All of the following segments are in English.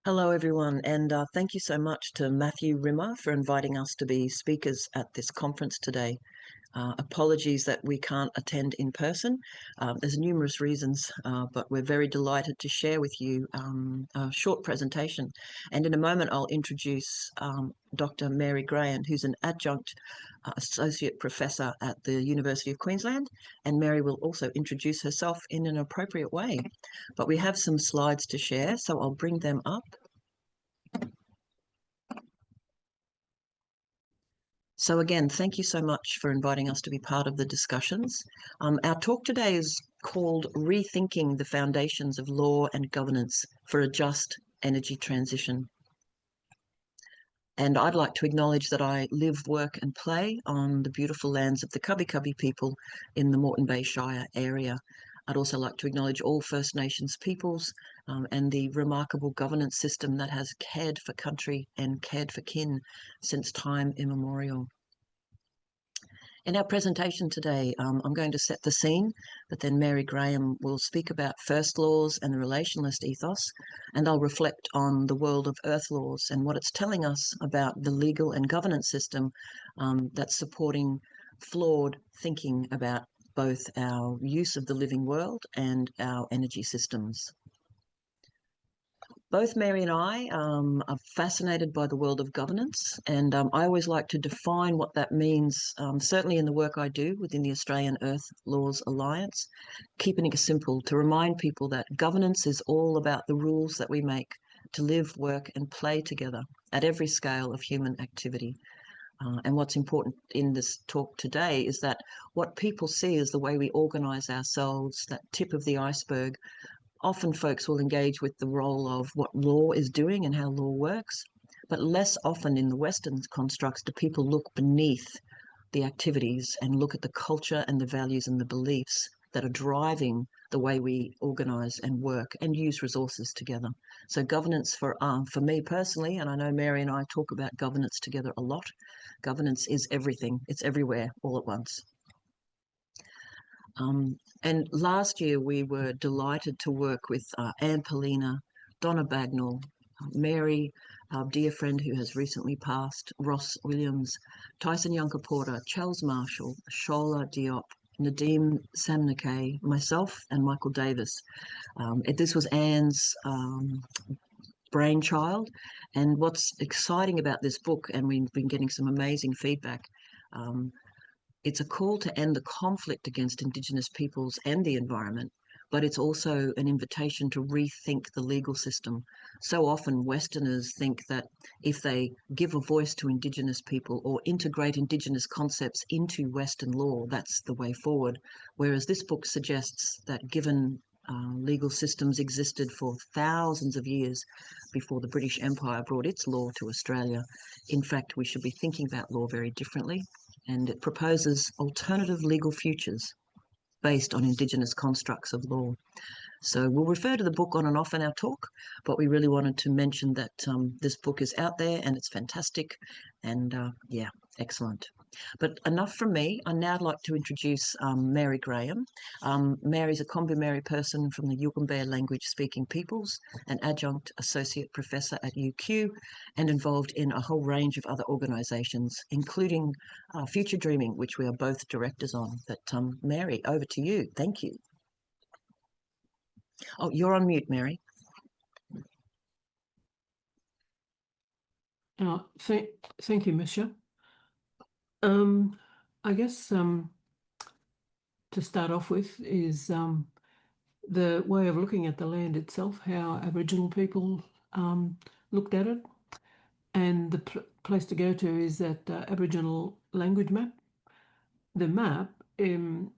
Hello, everyone, and thank you so much to Matthew Rimmer for inviting us to be speakers at this conference today. Apologies that we can't attend in person. There's numerous reasons, but we're very delighted to share with you a short presentation. And in a moment, I'll introduce Dr. Mary Graham, who's an adjunct associate professor at the University of Queensland. And Mary will also introduce herself in an appropriate way. But we have some slides to share, so I'll bring them up. So again, thank you so much for inviting us to be part of the discussions. Our talk today is called Rethinking the Foundations of Law and Governance for a Just Energy Transition. And I'd like to acknowledge that I live, work and play on the beautiful lands of the Cubby Cubby people in the Moreton Bay Shire area. I'd also like to acknowledge all First Nations peoples and the remarkable governance system that has cared for country and cared for kin since time immemorial. In our presentation today, I'm going to set the scene, but then Mary Graham will speak about first laws and the relationalist ethos, and I'll reflect on the world of earth laws and what it's telling us about the legal and governance system that's supporting flawed thinking about both our use of the living world and our energy systems. Both Mary and I are fascinated by the world of governance, and I always like to define what that means, certainly in the work I do within the Australian Earth Laws Alliance, keeping it simple to remind people that governance is all about the rules that we make to live, work and play together at every scale of human activity. And what's important in this talk today is that what people see is the way we organise ourselves, that tip of the iceberg. Often folks will engage with the role of what law is doing and how law works, but less often in the Western constructs do people look beneath the activities and look at the culture and the values and the beliefs that are driving the way we organise and work and use resources together. So governance for me personally, and I know Mary and I talk about governance together a lot, governance is everything. It's everywhere all at once. And last year we were delighted to work with Anne Polina, Donna Bagnall, Mary, our dear friend who has recently passed, Ross Williams, Tyson Yunkaporta, Charles Marshall, Shola Diop, Nadeem Samnakay, myself and Michael Davis. This was Anne's brainchild, and what's exciting about this book, and we've been getting some amazing feedback, it's a call to end the conflict against Indigenous peoples and the environment, but it's also an invitation to rethink the legal system. So often Westerners think that if they give a voice to Indigenous people or integrate Indigenous concepts into Western law, that's the way forward. Whereas this book suggests that given legal systems existed for thousands of years before the British Empire brought its law to Australia, in fact, we should be thinking about law very differently. And it proposes alternative legal futures based on Indigenous constructs of law. So we'll refer to the book on and off in our talk, but we really wanted to mention that this book is out there and it's fantastic and yeah, excellent. But enough from me. I'd now like to introduce Mary Graham. Mary's a Kombu Mary person from the Yugambeh language speaking peoples, an adjunct associate professor at UQ, and involved in a whole range of other organisations, including Future Dreaming, which we are both directors on. But Mary, over to you. Thank you. Oh, you're on mute, Mary. Thank you, Misha. I guess to start off with is the way of looking at the land itself, how Aboriginal people looked at it. And the place to go to is that Aboriginal language map. The map, you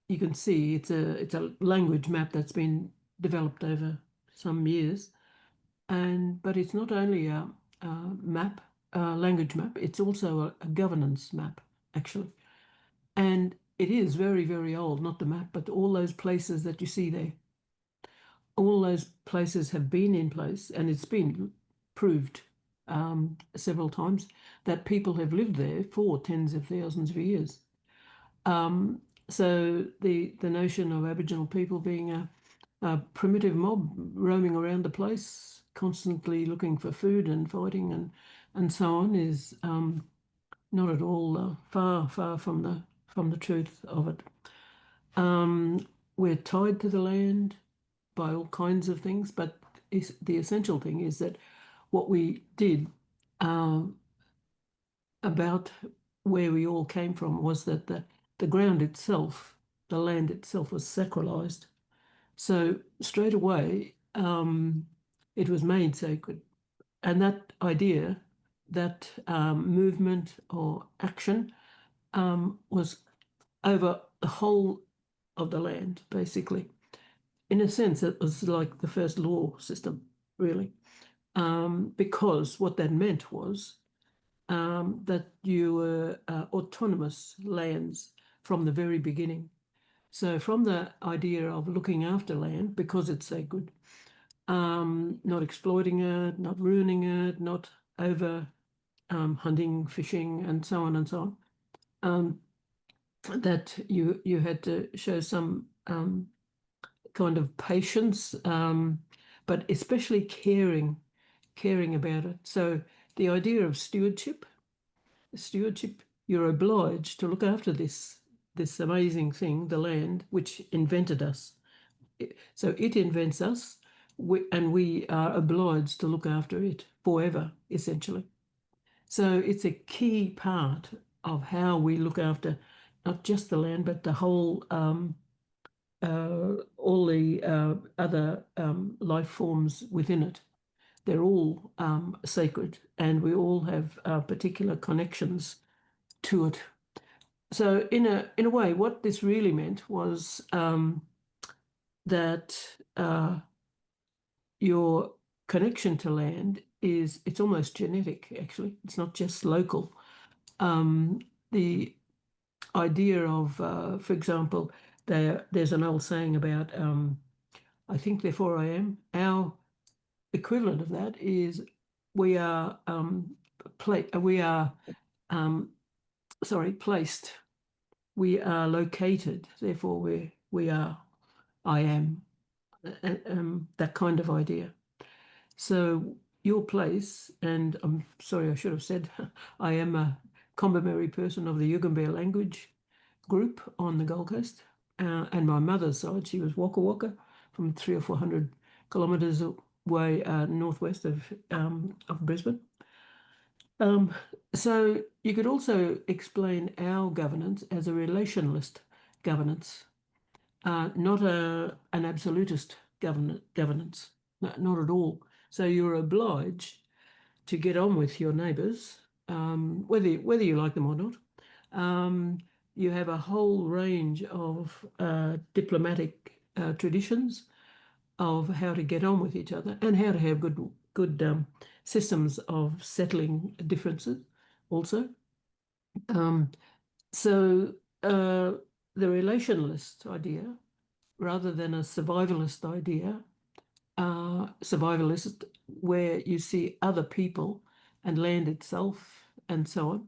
can see it's a language map that's been developed over some years, but it's not only a map, language map, it's also a governance map, actually. And it is very, very old, not the map, but all those places that you see there. All those places have been in place, and it's been proved several times that people have lived there for tens of thousands of years. So the notion of Aboriginal people being a primitive mob roaming around the place constantly looking for food and fighting and so on is not at all far from the truth of it. We're tied to the land by all kinds of things, but the essential thing is that what we did about where we all came from was that the ground itself, the land itself, was sacralized. So straight away, it was made sacred. And that idea, that movement or action was over the whole of the land, basically. In a sense, it was like the first law system, really, because what that meant was that you were autonomous lands from the very beginning. So from the idea of looking after land, because it's sacred, not exploiting it, not ruining it, not over hunting, fishing, and so on and so on, that you had to show some kind of patience, but especially caring about it. So the idea of stewardship, you're obliged to look after this amazing thing, the land, which invented us. So it invents us, and we are obliged to look after it forever, essentially. So it's a key part of how we look after not just the land, but the whole, all the other life forms within it. They're all sacred, and we all have particular connections to it. So in a way, what this really meant was that your connection to land it's almost genetic, actually. It's not just local. The idea of, for example, there's an old saying about, I think therefore I am. Our equivalent of that is we are placed. We are located. Therefore we are. I am. That kind of idea. So your place, and I'm sorry, I should have said, I am a Combamary person of the Yugambeh language group on the Gold Coast, and my mother's side, she was Waka Waka from 300 or 400 kilometres away northwest of Brisbane. So you could also explain our governance as a relationalist governance, not an absolutist governance, not at all. So you're obliged to get on with your neighbours, whether you like them or not. You have a whole range of diplomatic traditions of how to get on with each other and how to have good systems of settling differences also. So the relationalist idea, rather than a survivalist idea, survivalist where you see other people and land itself and so on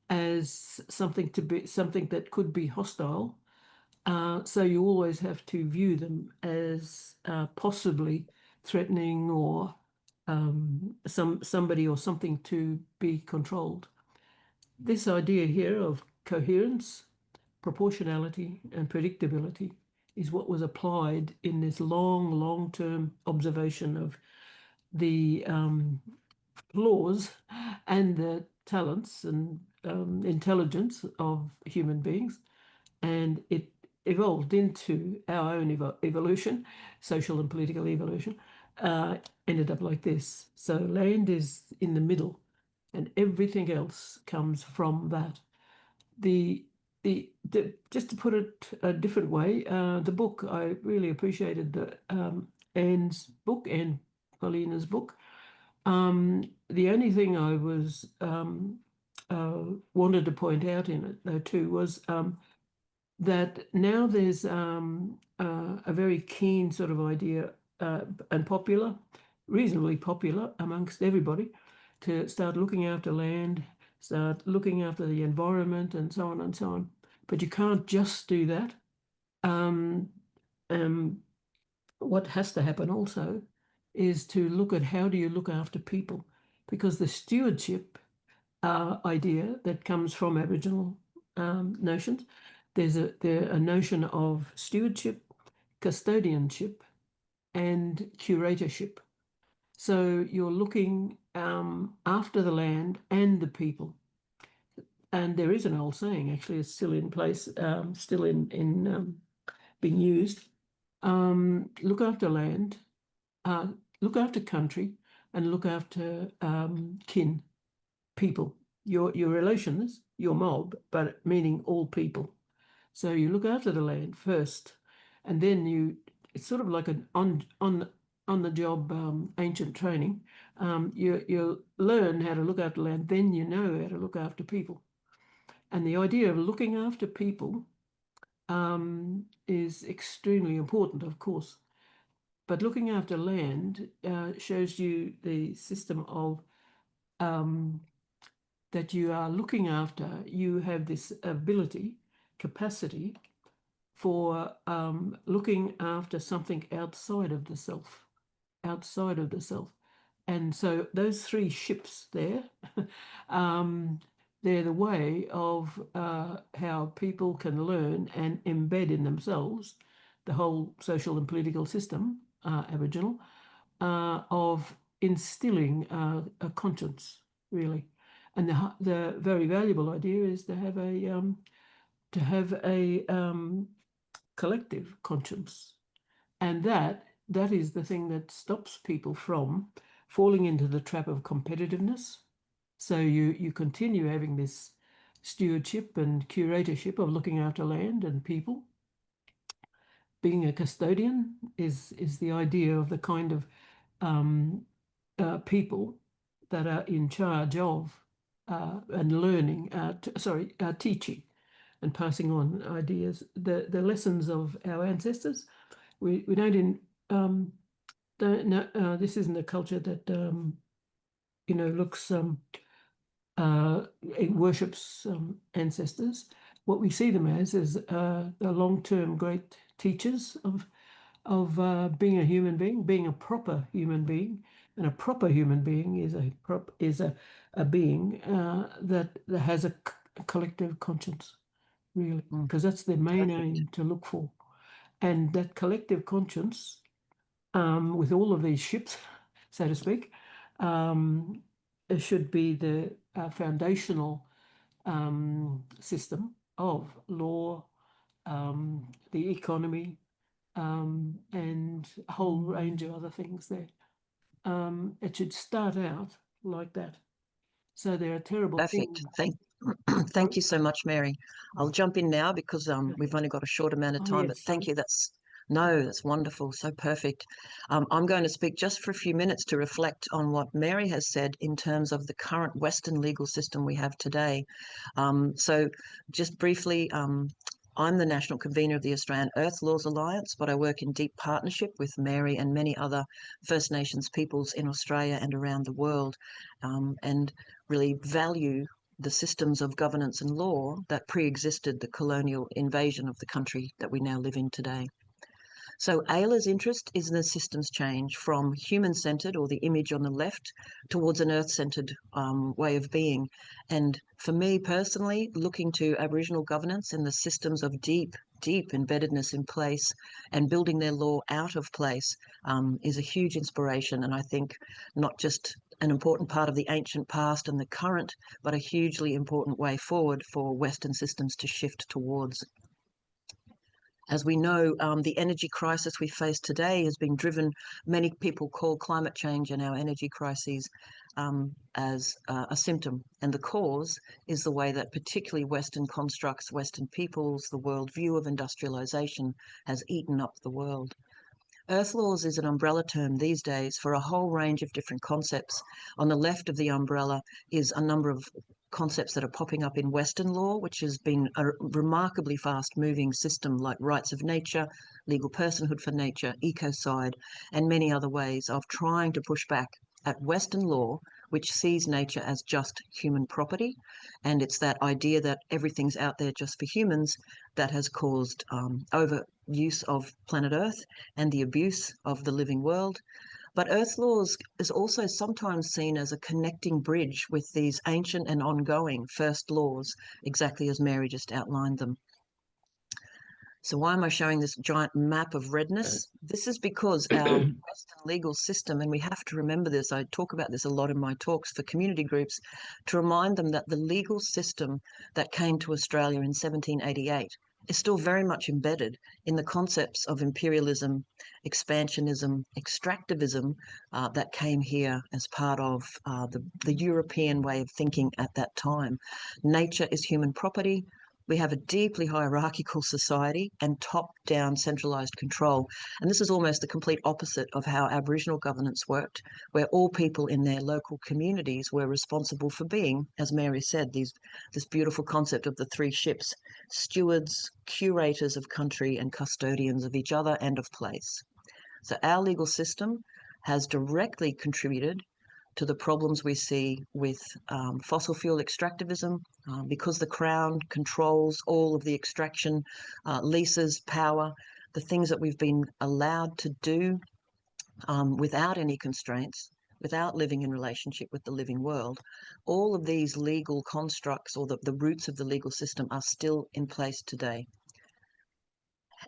as something that could be hostile. So you always have to view them as possibly threatening or somebody or something to be controlled. This idea here of coherence, proportionality, and predictability is what was applied in this long-term observation of the flaws and the talents and intelligence of human beings. And it evolved into our own evolution, social and political evolution, ended up like this. So land is in the middle and everything else comes from that. Just to put it a different way, the book, I really appreciated Anne's book and Paulina's book. The only thing I was wanted to point out in it, though, too, was that now there's a very keen sort of idea and reasonably popular amongst everybody to start looking after land, start looking after the environment and so on and so on. But you can't just do that. What has to happen also is to look at how do you look after people, because the stewardship idea that comes from Aboriginal notions, there's a notion of stewardship, custodianship, and curatorship. So you're looking after the land and the people. And there is an old saying, actually, it's still in place, still in being used. Look after land, look after country, and look after kin, people, your relations, your mob, but meaning all people. So you look after the land first, and then it's sort of like an on the job ancient training. You learn how to look after land, then you know how to look after people. And the idea of looking after people is extremely important, of course. But looking after land shows you the system of that you are looking after. You have this capacity for looking after something outside of the self. And so those three ships there, they're the way of how people can learn and embed in themselves the whole social and political system, Aboriginal, of instilling a conscience, really. And the very valuable idea is to have a collective conscience, and that is the thing that stops people from falling into the trap of competitiveness. So you continue having this stewardship and curatorship of looking after land and people. Being a custodian is the idea of the kind of people that are in charge of and learning, teaching and passing on ideas, the lessons of our ancestors. We don't know, this isn't a culture that looks it worships ancestors. What we see them as is the long-term great teachers of being a human being, being a proper human being. And a proper human being is a being that has a collective conscience, really, because that's their main aim to look for. And that collective conscience, with all of these ships, so to speak, should be the foundational system of law, the economy, and a whole range of other things there. It should start out like that. So there are terrible things. Thank you so much, Mary. I'll jump in now because we've only got a short amount of time, but thank you. That's wonderful. So perfect. I'm going to speak just for a few minutes to reflect on what Mary has said in terms of the current Western legal system we have today. So just briefly, I'm the national convener of the Australian Earth Laws Alliance, but I work in deep partnership with Mary and many other First Nations peoples in Australia and around the world, and really value the systems of governance and law that pre-existed the colonial invasion of the country that we now live in today. So AILA's interest is in the systems change from human-centred, or the image on the left, towards an earth-centred way of being. And for me personally, looking to Aboriginal governance and the systems of deep embeddedness in place and building their law out of place is a huge inspiration, and I think not just an important part of the ancient past and the current, but a hugely important way forward for Western systems to shift towards. As we know, the energy crisis we face today has been driven, many people call climate change and our energy crises as a symptom. And the cause is the way that particularly Western constructs, Western peoples, the world view of industrialization has eaten up the world. Earth laws is an umbrella term these days for a whole range of different concepts. On the left of the umbrella is a number of concepts that are popping up in Western law, which has been a remarkably fast-moving system, like rights of nature, legal personhood for nature, ecocide, and many other ways of trying to push back at Western law, which sees nature as just human property. And it's that idea that everything's out there just for humans that has caused overuse of planet Earth and the abuse of the living world. But earth laws is also sometimes seen as a connecting bridge with these ancient and ongoing first laws, exactly as Mary just outlined them. So why am I showing this giant map of redness? This is because our Western legal system, and we have to remember this, I talk about this a lot in my talks for community groups, to remind them that the legal system that came to Australia in 1788 is still very much embedded in the concepts of imperialism, expansionism, extractivism that came here as part of the European way of thinking at that time. Nature is human property. We have a deeply hierarchical society and top-down centralised control. And this is almost the complete opposite of how Aboriginal governance worked, where all people in their local communities were responsible for being, as Mary said, this beautiful concept of the three ships: stewards, curators of country, and custodians of each other and of place. So our legal system has directly contributed to the problems we see with fossil fuel extractivism, because the Crown controls all of the extraction, leases, power, the things that we've been allowed to do without any constraints, without living in relationship with the living world. All of these legal constructs, or the roots of the legal system, are still in place today.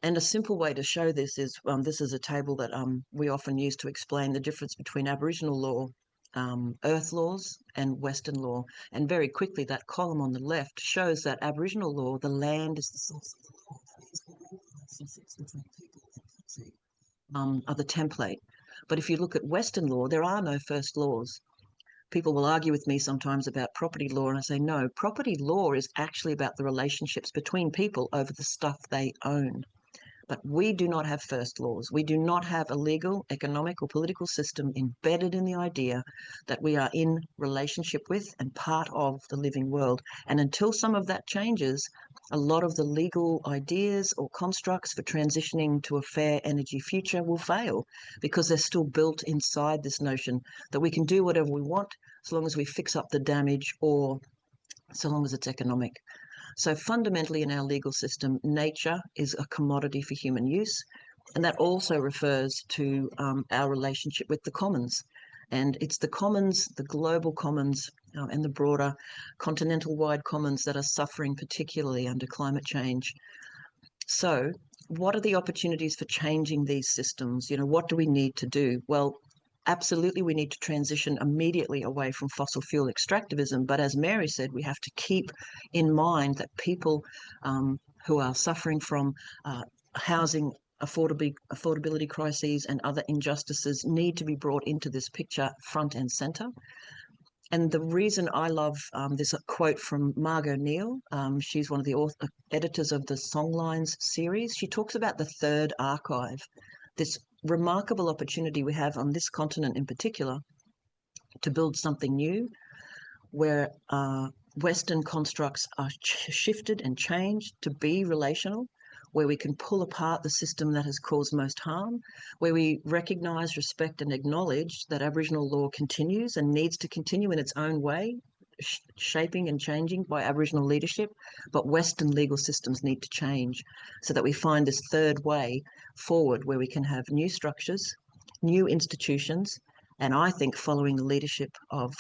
And a simple way to show this is a table that we often use to explain the difference between Aboriginal law, earth laws, and Western law. And very quickly, that column on the left shows that Aboriginal law, the land is the source of the law. That means all relationships between people and country are the template. But if you look at Western law, there are no first laws. People will argue with me sometimes about property law, and I say, no, property law is actually about the relationships between people over the stuff they own. But we do not have first laws. We do not have a legal, economic, or political system embedded in the idea that we are in relationship with and part of the living world. And until some of that changes, a lot of the legal ideas or constructs for transitioning to a fair energy future will fail, because they're still built inside this notion that we can do whatever we want so long as we fix up the damage, or so long as it's economic. So fundamentally, in our legal system, nature is a commodity for human use, and that also refers to our relationship with the commons. And it's the commons, the global commons, and the broader continental-wide commons that are suffering particularly under climate change. So what are the opportunities for changing these systems? You know, what do we need to do? Well, absolutely, we need to transition immediately away from fossil fuel extractivism. But as Mary said, we have to keep in mind that people who are suffering from housing affordability crises and other injustices need to be brought into this picture front and centre. And the reason I love this quote from Margot Neal, she's one of the editors of the Songlines series. She talks about the third archive, this remarkable opportunity we have on this continent in particular to build something new, where Western constructs are shifted and changed to be relational, where we can pull apart the system that has caused most harm, where we recognise, respect and acknowledge that Aboriginal law continues and needs to continue in its own way, shaping and changing by Aboriginal leadership, but Western legal systems need to change so that we find this third way forward where we can have new structures, new institutions, and I think following the leadership of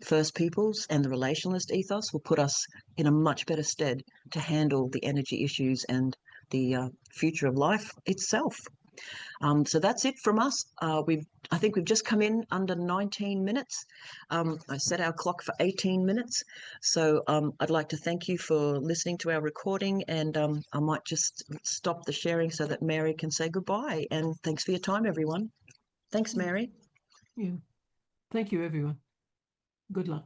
First Peoples and the relationalist ethos will put us in a much better stead to handle the energy issues and the future of life itself. So that's it from us. I think we've just come in under 19 minutes. I set our clock for 18 minutes. So I'd like to thank you for listening to our recording, and I might just stop the sharing so that Mary can say goodbye. And thanks for your time, everyone. Thanks, Mary. Yeah. Thank you, everyone. Good luck.